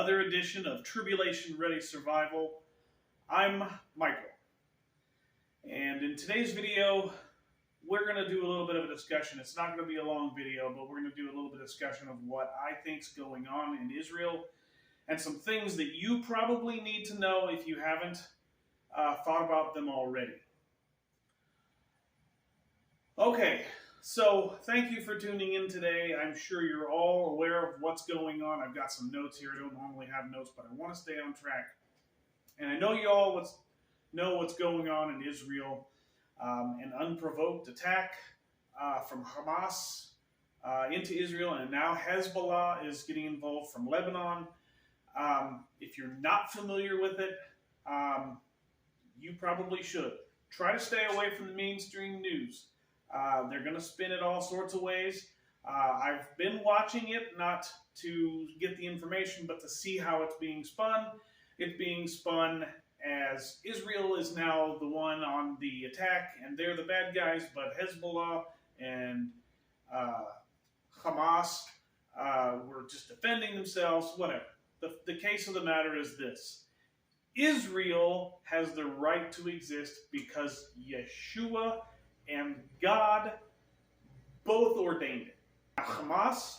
another edition of Tribulation Ready Survival. I'm Michael, and in today's video, we're going to do a little bit of a discussion. It's not going to be a long video, but we're going to do a little bit of discussion of what I think's going on in Israel and some things that you probably need to know if you haven't thought about them already. Okay, so thank you for tuning in today. I'm sure you're all aware of what's going on. I've got some notes here. I don't normally have notes, but I want to stay on track. And I know you all know what's going on in Israel. An unprovoked attack from Hamas into Israel, and now Hezbollah is getting involved from Lebanon. If you're not familiar with it, you probably should. Try to stay away from the mainstream news. They're going to spin it all sorts of ways. I've been watching it not to get the information, but to see how it's being spun. It's being spun as Israel is now the one on the attack, and they're the bad guys, but Hezbollah and Hamas were just defending themselves, whatever. The case of the matter is this. Israel has the right to exist because Yeshua and God both ordained it. Hamas,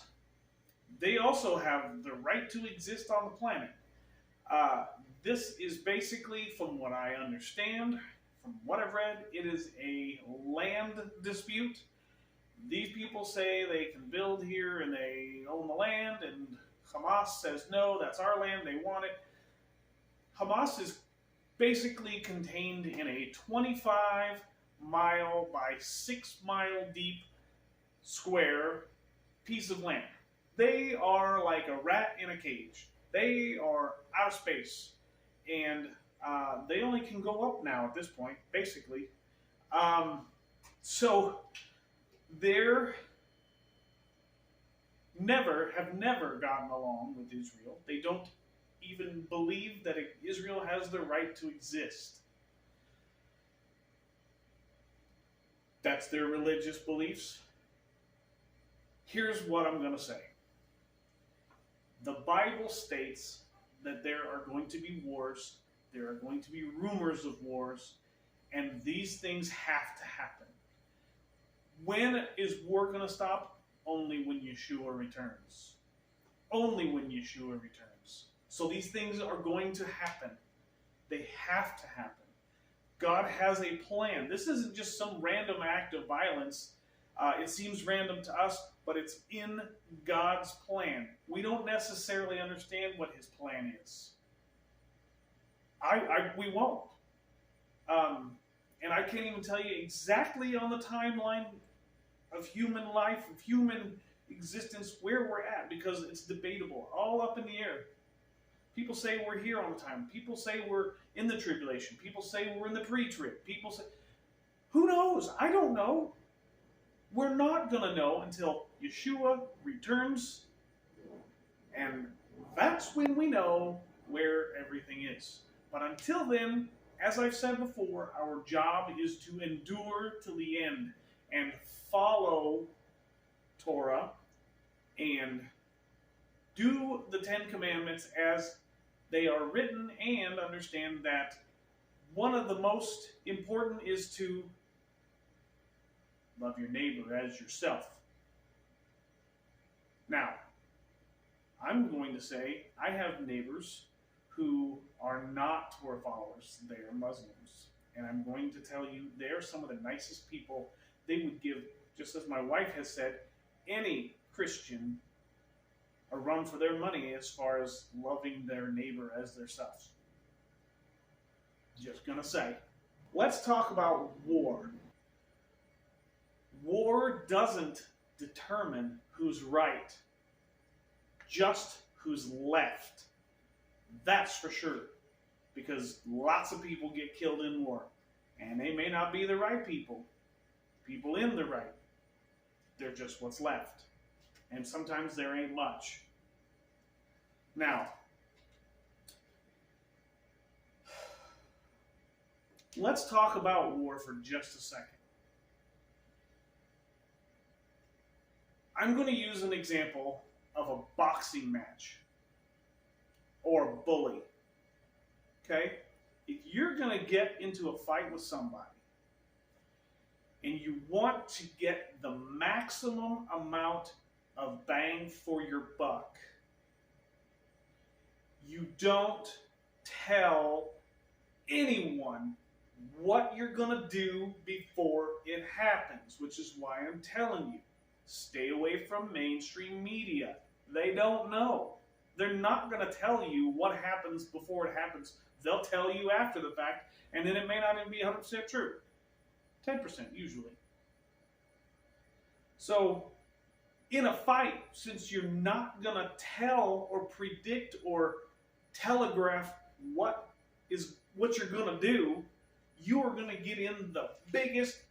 they also have the right to exist on the planet. This is basically, from what I understand, from what I've read, it is a land dispute. These people say they can build here and they own the land, and Hamas says, no, that's our land, they want it. Hamas is basically contained in a 25-mile by 6-mile deep square piece of land. They are like a rat in a cage. They are out of space. And they only can go up now at this point, basically. So they're have never gotten along with Israel. They don't even believe that Israel has the right to exist. That's their religious beliefs. Here's what I'm going to say. The Bible states that there are going to be wars, there are going to be rumors of wars, and these things have to happen. When is war going to stop? Only when Yeshua returns. Only when Yeshua returns. So these things are going to happen. They have to happen. God has a plan. This isn't just some random act of violence. It seems random to us, but it's in God's plan. We don't necessarily understand what His plan is. We won't. And I can't even tell you exactly on the timeline of human life, of human existence, where we're at, because it's debatable, all up in the air. People say we're here all the time. People say we're in the tribulation. People say we're in the pre-trib. People say, who knows? I don't know. We're not going to know until Yeshua returns, and that's when we know where everything is. But until then, as I've said before, our job is to endure till the end and follow Torah and do the Ten Commandments as they are written, and understand that one of the most important is to love your neighbor as yourself. Now, I'm going to say I have neighbors who are not Torah followers. They are Muslims. And I'm going to tell you, they're some of the nicest people. They would give, just as my wife has said, any Christian a run for their money as far as loving their neighbor as themselves. Just gonna say. Let's talk about war. War doesn't determine who's right, just who's left. That's for sure. Because lots of people get killed in war. And they may not be the right people. People in the right. They're just what's left. And sometimes there ain't much. Now, let's talk about war for just a second. I'm going to use an example of a boxing match. or a bully. Okay? If you're going to get into a fight with somebody and you want to get the maximum amount of bang for your buck, you don't tell anyone what you're going to do before it happens, which is why I'm telling you, stay away from mainstream media. They don't know. They're not going to tell you what happens before it happens. They'll tell you after the fact, and then it may not even be 100% true. 10% usually. So, in a fight, since you're not going to tell or predict or telegraph what you're going to do, you are going to get in the biggest,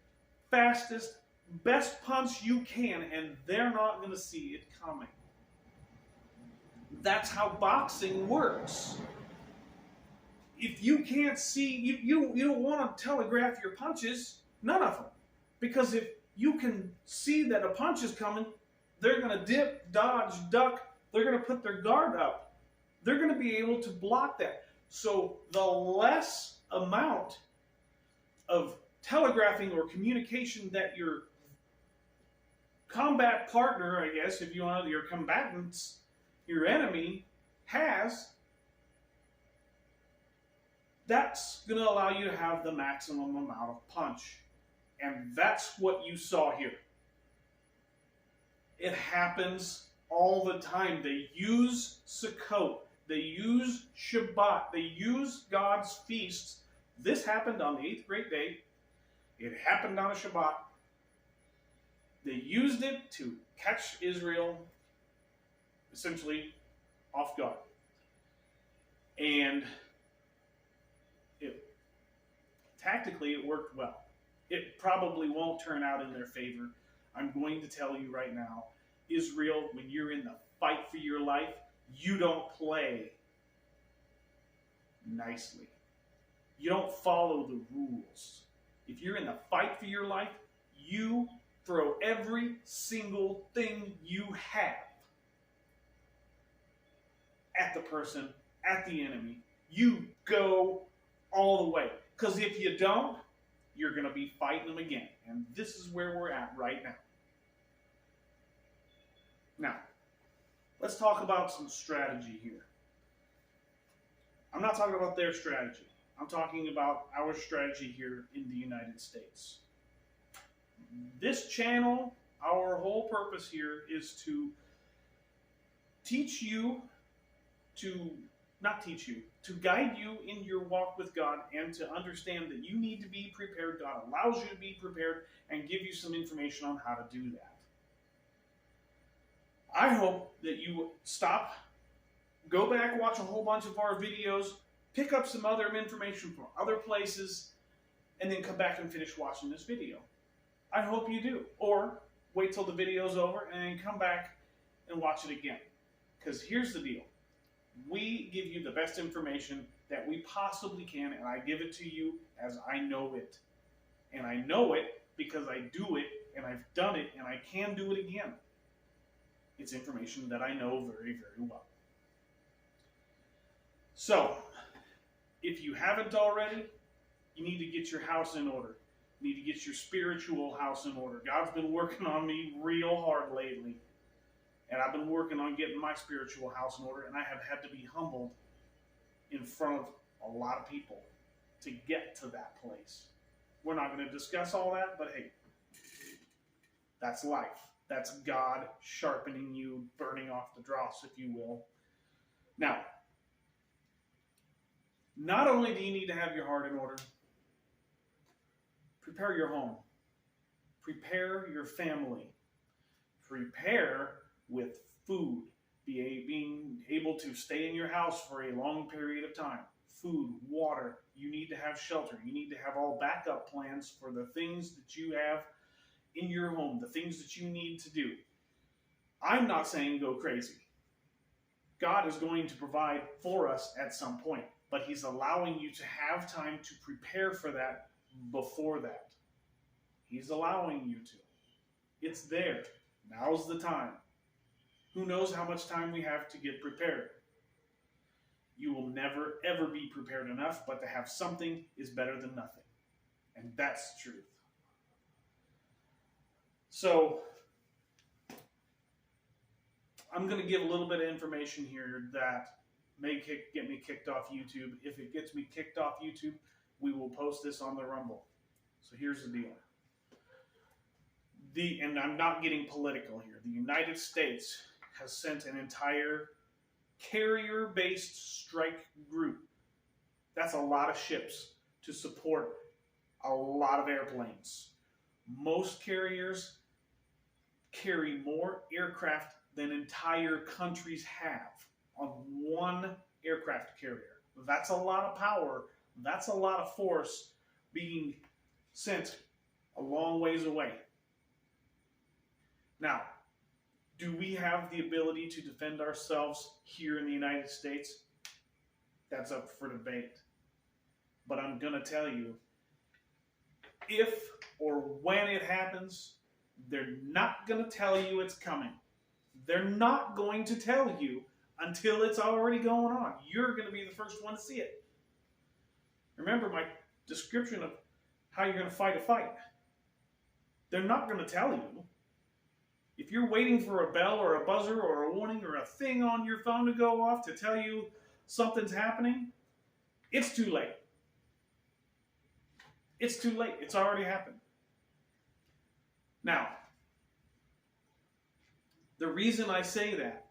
fastest, best punch you can, and they're not going to see it coming. That's how boxing works. If you can't see, you don't want to telegraph your punches, none of them. Because if you can see that a punch is coming, they're going to dip, dodge, duck, they're going to put their guard up. They're going to be able to block that. So the less amount of telegraphing or communication that your combat partner, I guess, if you want, your combatants, your enemy has, that's going to allow you to have the maximum amount of punch. And that's what you saw here. It happens all the time. They use Sukkot. They use Shabbat. They use God's feasts. This happened on the 8th great day. It happened on a Shabbat. They used it to catch Israel essentially off guard. And tactically, it worked well. It probably won't turn out in their favor. I'm going to tell you right now, Israel, when you're in the fight for your life, you don't play nicely. You don't follow the rules. If you're in the fight for your life, you throw every single thing you have at the person, at the enemy. You go all the way. Because if you don't, you're going to be fighting them again. And this is where we're at right now. Now, let's talk about some strategy here. I'm not talking about their strategy. I'm talking about our strategy here in the United States. This channel, our whole purpose here is to teach you to guide you in your walk with God and to understand that you need to be prepared. God allows you to be prepared and give you some information on how to do that. I hope that you stop, go back, watch a whole bunch of our videos, pick up some other information from other places, and then come back and finish watching this video. I hope you do. Or wait till the video's over and then come back and watch it again. Because here's the deal. We give you the best information that we possibly can, and I give it to you as I know it. And I know it because I do it, and I've done it, and I can do it again. It's information that I know very, very well. So, if you haven't already, you need to get your house in order. You need to get your spiritual house in order. God's been working on me real hard lately. And I've been working on getting my spiritual house in order, and I have had to be humbled in front of a lot of people to get to that place. We're not going to discuss all that, but hey, that's life. That's God sharpening you, burning off the dross, if you will. Now, not only do you need to have your heart in order, prepare your home. Prepare your family. Prepare with food, being able to stay in your house for a long period of time. Food, water, you need to have shelter. You need to have all backup plans for the things that you have in your home, the things that you need to do. I'm not saying go crazy. God is going to provide for us at some point, but He's allowing you to have time to prepare for that before that. He's allowing you to. It's there. Now's the time. Who knows how much time we have to get prepared? You will never, ever be prepared enough, but to have something is better than nothing. And that's the truth. So, I'm going to give a little bit of information here that may get me kicked off YouTube. If it gets me kicked off YouTube, we will post this on the Rumble. So here's the deal. And I'm not getting political here. The United States has sent an entire carrier-based strike group. That's a lot of ships to support a lot of airplanes. Most carriers carry more aircraft than entire countries have on one aircraft carrier. That's a lot of power. That's a lot of force being sent a long ways away. Now, do we have the ability to defend ourselves here in the United States? That's up for debate. But I'm going to tell you, if or when it happens, they're not going to tell you it's coming. They're not going to tell you until it's already going on. You're going to be the first one to see it. Remember my description of how you're going to fight a fight. They're not going to tell you. If you're waiting for a bell or a buzzer or a warning or a thing on your phone to go off to tell you something's happening, it's too late. It's too late. It's already happened. Now, the reason I say that,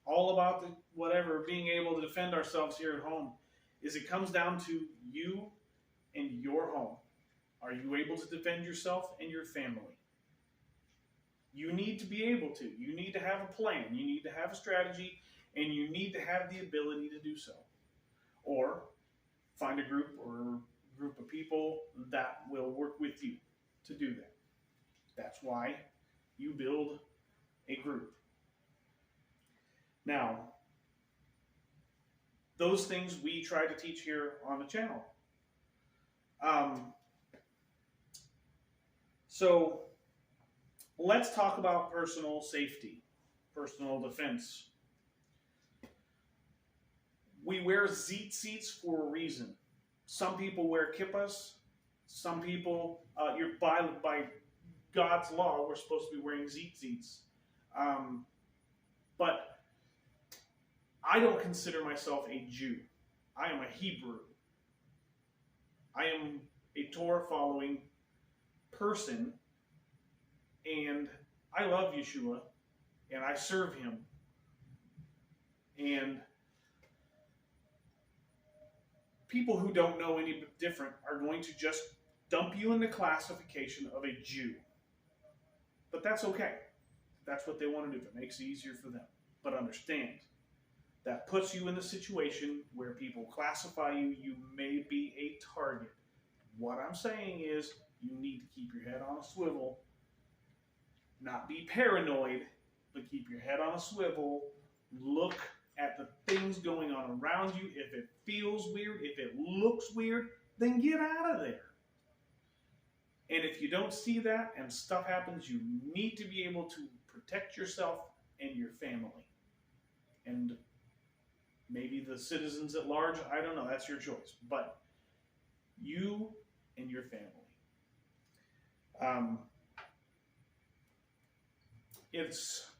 all about the whatever, being able to defend ourselves here at home, is it comes down to you and your home. Are you able to defend yourself and your family? You need to be able to. You need to have a plan. You need to have a strategy, and you need to have the ability to do so. Or find a group or group of people that will work with you to do that. That's why you build a group. Now, those things we try to teach here on the channel. So let's talk about personal safety, personal defense. We wear tzitzits for a reason. Some people wear kippahs. Some people, by God's law, we're supposed to be wearing tzitzits. But I don't consider myself a Jew. I am a Hebrew. I am a Torah-following person, and I love Yeshua, and I serve him. And people who don't know any different are going to just dump you in the classification of a Jew. But that's okay. That's what they want to do. If it makes it easier for them. But understand, that puts you in the situation where people classify you. You may be a target. What I'm saying is, you need to keep your head on a swivel. Not be paranoid, but keep your head on a swivel. Look at the things going on around you. If it feels weird, if it looks weird, then get out of there. And if you don't see that and stuff happens, you need to be able to protect yourself and your family. And maybe the citizens at large, I don't know, that's your choice. But you and your family. It's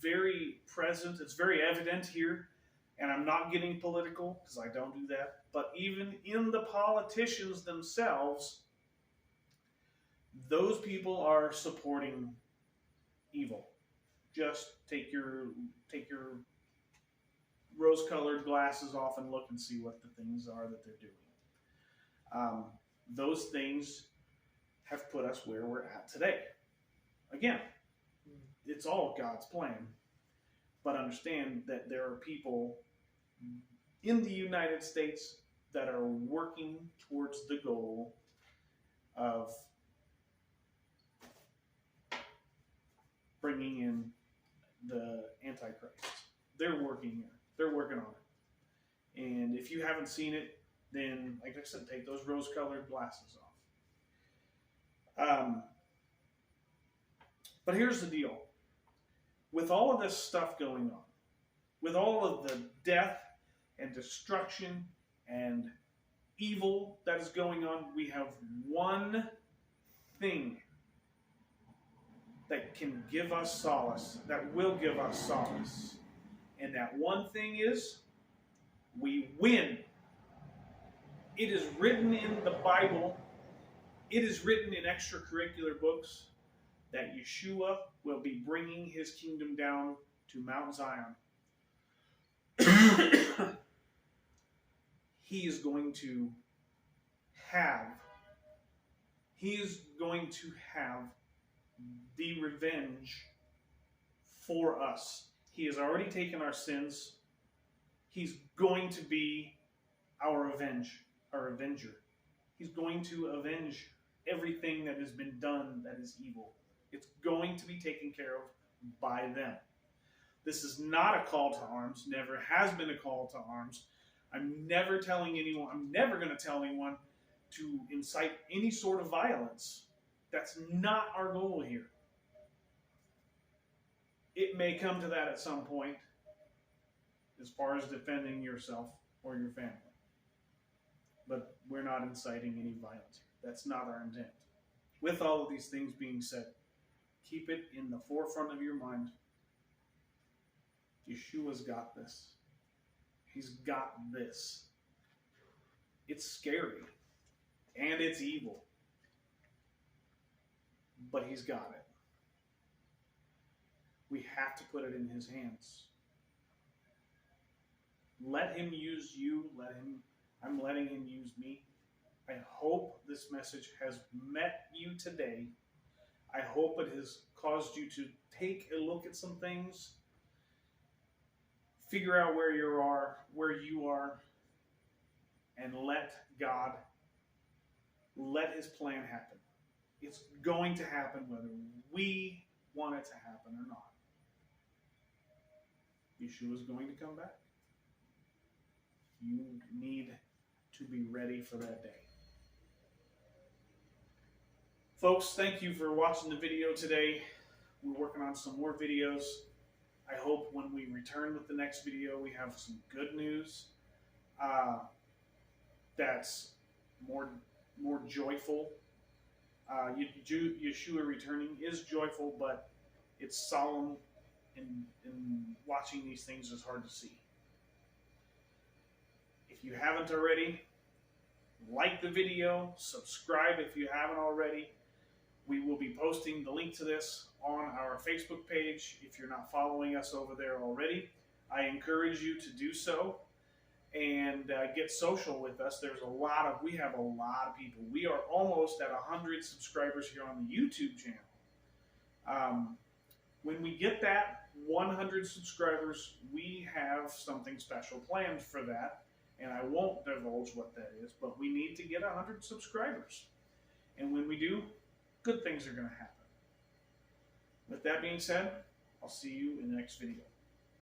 very present, it's very evident here, and I'm not getting political because I don't do that, but even in the politicians themselves, those people are supporting evil. Just take your rose-colored glasses off and look and see what the things are that they're doing. Those things have put us where we're at today. Again, it's all God's plan. But understand that there are people in the United States that are working towards the goal of bringing in the Antichrist. They're working here. They're working on it. And if you haven't seen it, then, like I said, take those rose-colored glasses off. But here's the deal. With all of this stuff going on, with all of the death and destruction and evil that is going on, we have one thing that can give us solace, that will give us solace. And that one thing is, we win. It is written in the Bible, it is written in extracurricular books, that Yeshua will be bringing his kingdom down to Mount Zion. He is going to have the revenge for us. He has already taken our sins. He's going to be our avenger. He's going to avenge everything that has been done that is evil. It's going to be taken care of by them. This is not a call to arms, never has been a call to arms. I'm never going to tell anyone to incite any sort of violence. That's not our goal here. It may come to that at some point, as far as defending yourself or your family. But we're not inciting any violence here. That's not our intent. With all of these things being said, keep it in the forefront of your mind. Yeshua's got this. He's got this. It's scary. And it's evil. But he's got it. We have to put it in his hands. Let him use you. I'm letting him use me. I hope this message has met you today. I hope it has caused you to take a look at some things, figure out where you are, and let God, let his plan happen. It's going to happen whether we want it to happen or not. Yeshua is going to come back. You need to be ready for that day. Folks, thank you for watching the video today. We're working on some more videos. I hope when we return with the next video, we have some good news that's more joyful. Yeshua returning is joyful, but it's solemn, and watching these things is hard to see. If you haven't already, like the video, subscribe if you haven't already. We will be posting the link to this on our Facebook page. If you're not following us over there already, I encourage you to do so and get social with us. We have a lot of people. We are almost at 100 subscribers here on the YouTube channel. When we get that 100 subscribers, we have something special planned for that. And I won't divulge what that is, but we need to get 100 subscribers. And when we do, good things are going to happen. With that being said, I'll see you in the next video.